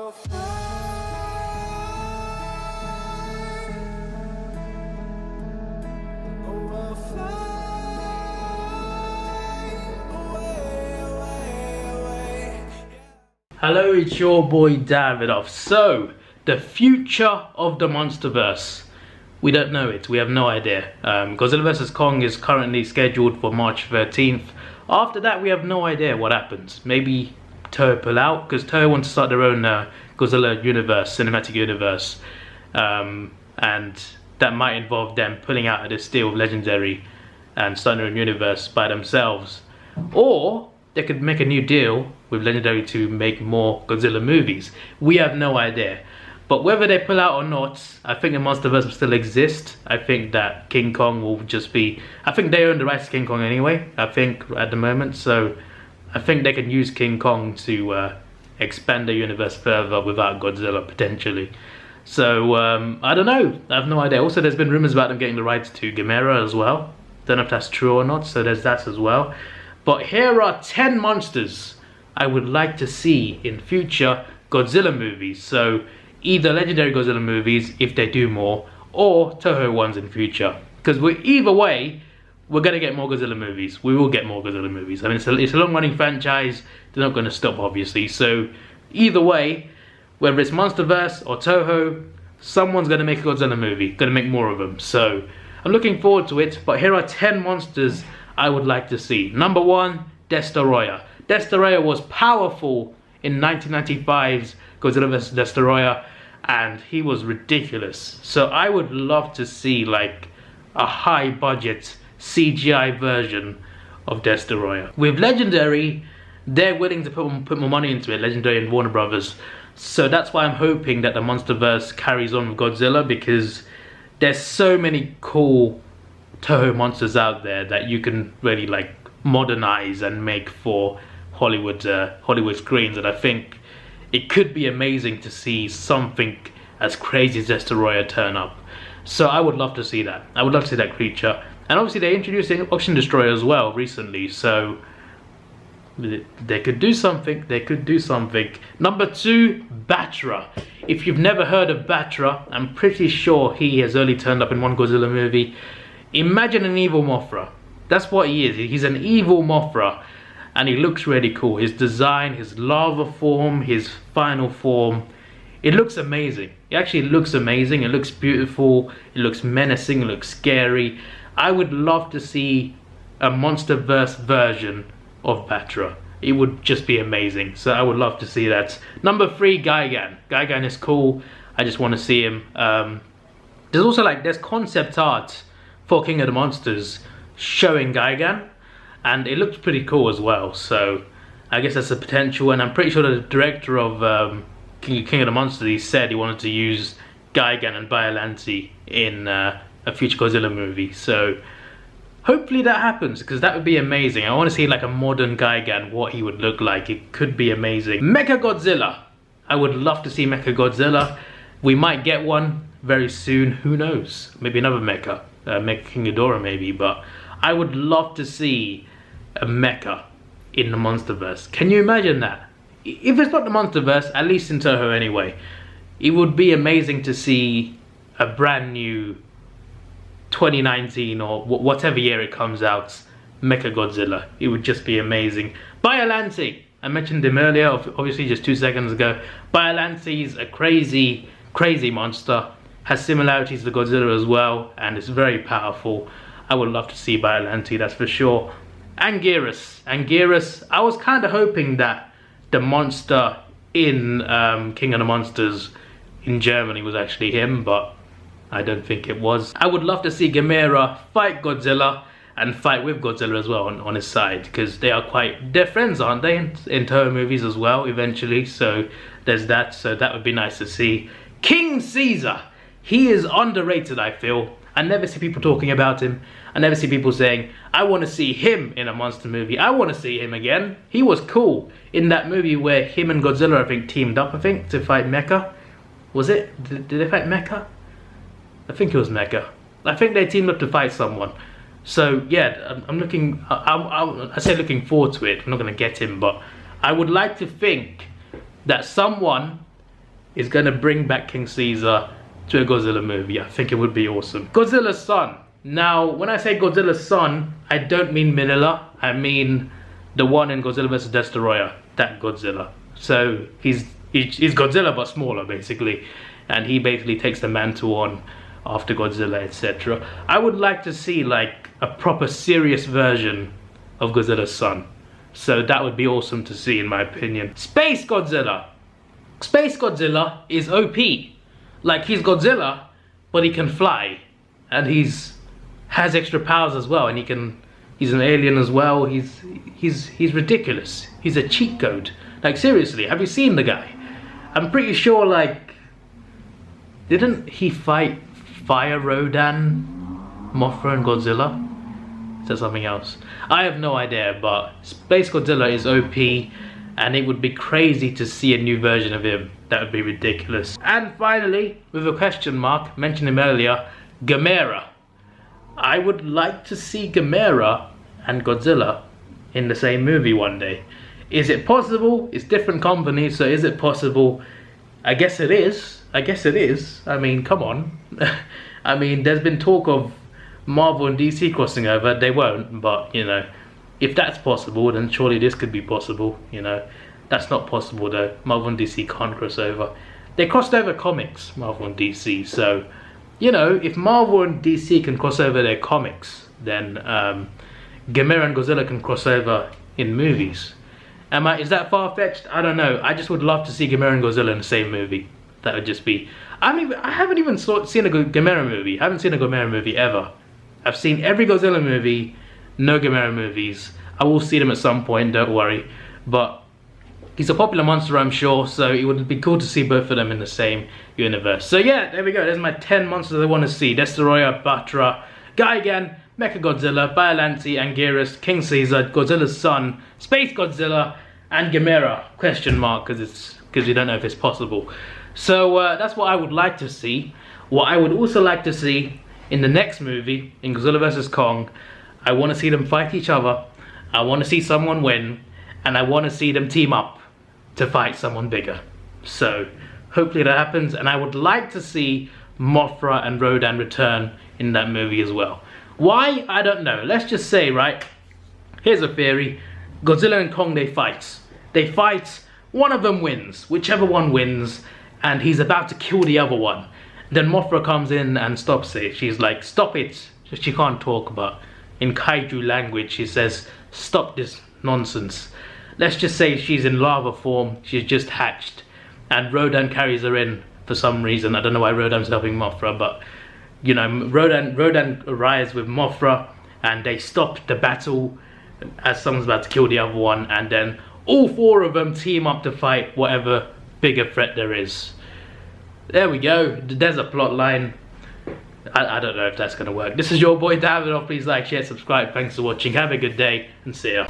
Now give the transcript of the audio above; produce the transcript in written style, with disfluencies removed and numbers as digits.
will fly. I will fly away, away, away. Hello, it's your boy Davidoff. So, the future of the Monsterverse. We don't know it, we have no idea. Godzilla vs. Kong is currently scheduled for March 13th. After that, we have no idea what happens. Maybe Toho pull out, because Toho wants to start their own Godzilla universe, cinematic universe. And that might involve them pulling out of this deal with Legendary and starting their own universe by themselves. Or they could make a new deal with Legendary to make more Godzilla movies. We have no idea. But whether they pull out or not, I think the Monsterverse will still exist. I think that King Kong will just be... I think they own the rights to King Kong anyway, I think, at the moment. So I think they can use King Kong to expand the universe further without Godzilla, potentially. So, I don't know. I have no idea. Also, there's been rumors about them getting the rights to Gamera as well. Don't know if that's true or not, so there's that as well. But here are 10 monsters I would like to see in future Godzilla movies. So either Legendary Godzilla movies, if they do more, or Toho ones in future. Because either way, we're going to get more Godzilla movies. We will get more Godzilla movies. I mean, it's a long-running franchise. They're not going to stop, obviously. So either way, whether it's Monsterverse or Toho, someone's going to make a Godzilla movie. Going to make more of them. So I'm looking forward to it. But here are 10 monsters I would like to see. Number 1, Destroyer. Destroyer was powerful in 1995's Godzilla vs. Destroyer, and he was ridiculous. So I would love to see like a high budget CGI version of Destroyer. With Legendary, they're willing to put more money into it, Legendary and Warner Brothers. So that's why I'm hoping that the Monsterverse carries on with Godzilla, because there's so many cool Toho monsters out there that you can really like modernize and make for Hollywood screens, and I think it could be amazing to see something as crazy as Destroyer turn up. So I would love to see that. I would love to see that creature. And obviously they introduced the Ocean Destroyer as well recently, so they could do something. They could do something. Number 2, Batra. If you've never heard of Batra, I'm pretty sure he has only turned up in one Godzilla movie. Imagine an evil Mothra. That's what he is. He's an evil Mothra. And he looks really cool. His design, his larva form, his final form, it looks amazing. It actually looks amazing. It looks beautiful. It looks menacing. It looks scary. I would love to see a Monsterverse version of Batra. It would just be amazing. So I would love to see that. Number 3, Gigan. Gigan is cool. I just want to see him. There's also there's concept art for King of the Monsters showing Gigan. And it looks pretty cool as well, so I guess that's a potential. And I'm pretty sure the director of King of the Monsters, he said he wanted to use Gigan and Biollante in a future Godzilla movie. So hopefully that happens, because that would be amazing. I want to see like a modern Gigan, what he would look like. It could be amazing. Mechagodzilla. I would love to see Mechagodzilla. We might get one very soon. Who knows? Maybe another Mecha. Mecha King Ghidorah maybe, but I would love to see a mecha in the Monsterverse. Can you imagine that? If it's not the Monsterverse, at least in Toho anyway, it would be amazing to see a brand new 2019 or whatever year it comes out, Mechagodzilla. It would just be amazing. Biollante, I mentioned him earlier, obviously just 2 seconds ago. Biollante is a crazy, crazy monster. Has similarities to Godzilla as well, and it's very powerful. I would love to see Biollante, that's for sure. Anguirus. Anguirus, I was kind of hoping that the monster in King of the Monsters in Germany was actually him, but I don't think it was. I would love to see Gamera fight Godzilla and fight with Godzilla as well on his side, because they're friends, aren't they, in Toho movies as well eventually, so there's that. So that would be nice to see. King Caesar. He is underrated, I feel. I never see people talking about him. I never see people saying, I want to see him in a monster movie. I want to see him again. He was cool in that movie where him and Godzilla, I think, teamed up, to fight Mecha. Was it? Did they fight Mecha? I think it was Mecha. I think they teamed up to fight someone. So, yeah, I'm looking... I say looking forward to it. I'm not going to get him, but I would like to think that someone is gonna bring back King Caesar to a Godzilla movie. I think it would be awesome. Godzilla's son. Now, when I say Godzilla's son, I don't mean Manila. I mean the one in Godzilla vs. Destroyer. That Godzilla. So he's Godzilla but smaller, basically, and he basically takes the mantle on after Godzilla, etc. I would like to see like a proper serious version of Godzilla's son. So that would be awesome to see, in my opinion. Space Godzilla. Space Godzilla is OP. Like, he's Godzilla, but he can fly, and has extra powers as well, and he's an alien as well. He's ridiculous. He's a cheat code. Like, seriously, have you seen the guy? I'm pretty sure, like, didn't he fight Fire Rodan, Mothra, and Godzilla? Is that something else? I have no idea, but Space Godzilla is OP, and it would be crazy to see a new version of him. That would be ridiculous. And finally, with a question mark, mentioned him earlier, Gamera. I would like to see Gamera and Godzilla in the same movie one day. Is it possible? It's different companies, so is it possible? I guess it is. I guess it is. I mean, come on. I mean, there's been talk of Marvel and DC crossing over. They won't, but, you know, if that's possible, then surely this could be possible, you know. That's not possible though. Marvel and DC can't cross over. They crossed over comics, Marvel and DC, so, you know, if Marvel and DC can cross over their comics, then Gamera and Godzilla can cross over in movies. Is that far-fetched? I don't know. I just would love to see Gamera and Godzilla in the same movie. That would just be... I haven't even seen a Gamera movie. I haven't seen a Gamera movie ever. I've seen every Godzilla movie, no Gamera movies. I will see them at some point, don't worry. But he's a popular monster, I'm sure, so it would be cool to see both of them in the same universe. So yeah, there we go. There's my 10 monsters I want to see. Destroyer, Batra, Gigan, Mechagodzilla, Biollante, Anguirus, King Caesar, Godzilla's son, Space Godzilla, and Gamera, question mark, because we don't know if it's possible. So that's what I would like to see. What I would also like to see in the next movie, in Godzilla vs. Kong, I want to see them fight each other, I want to see someone win, and I want to see them team up to fight someone bigger. So hopefully that happens, and I would like to see Mothra and Rodan return in that movie as well. Why? I don't know. Let's just say, right, here's a theory. Godzilla and Kong, they fight. They fight, one of them wins, whichever one wins, and he's about to kill the other one. Then Mothra comes in and stops it. She's like, stop it. She can't talk, but in kaiju language she says, stop this nonsense. Let's just say she's in lava form, she's just hatched, and Rodan carries her in for some reason. I don't know why Rodan's helping Mothra, but you know, Rodan arrives with Mothra, and they stop the battle as someone's about to kill the other one, and then all four of them team up to fight whatever bigger threat there is. There we go. There's a plot line. I don't know if that's gonna work. This is your boy Davidoff. Please like, share, subscribe. Thanks for watching. Have a good day, and see ya.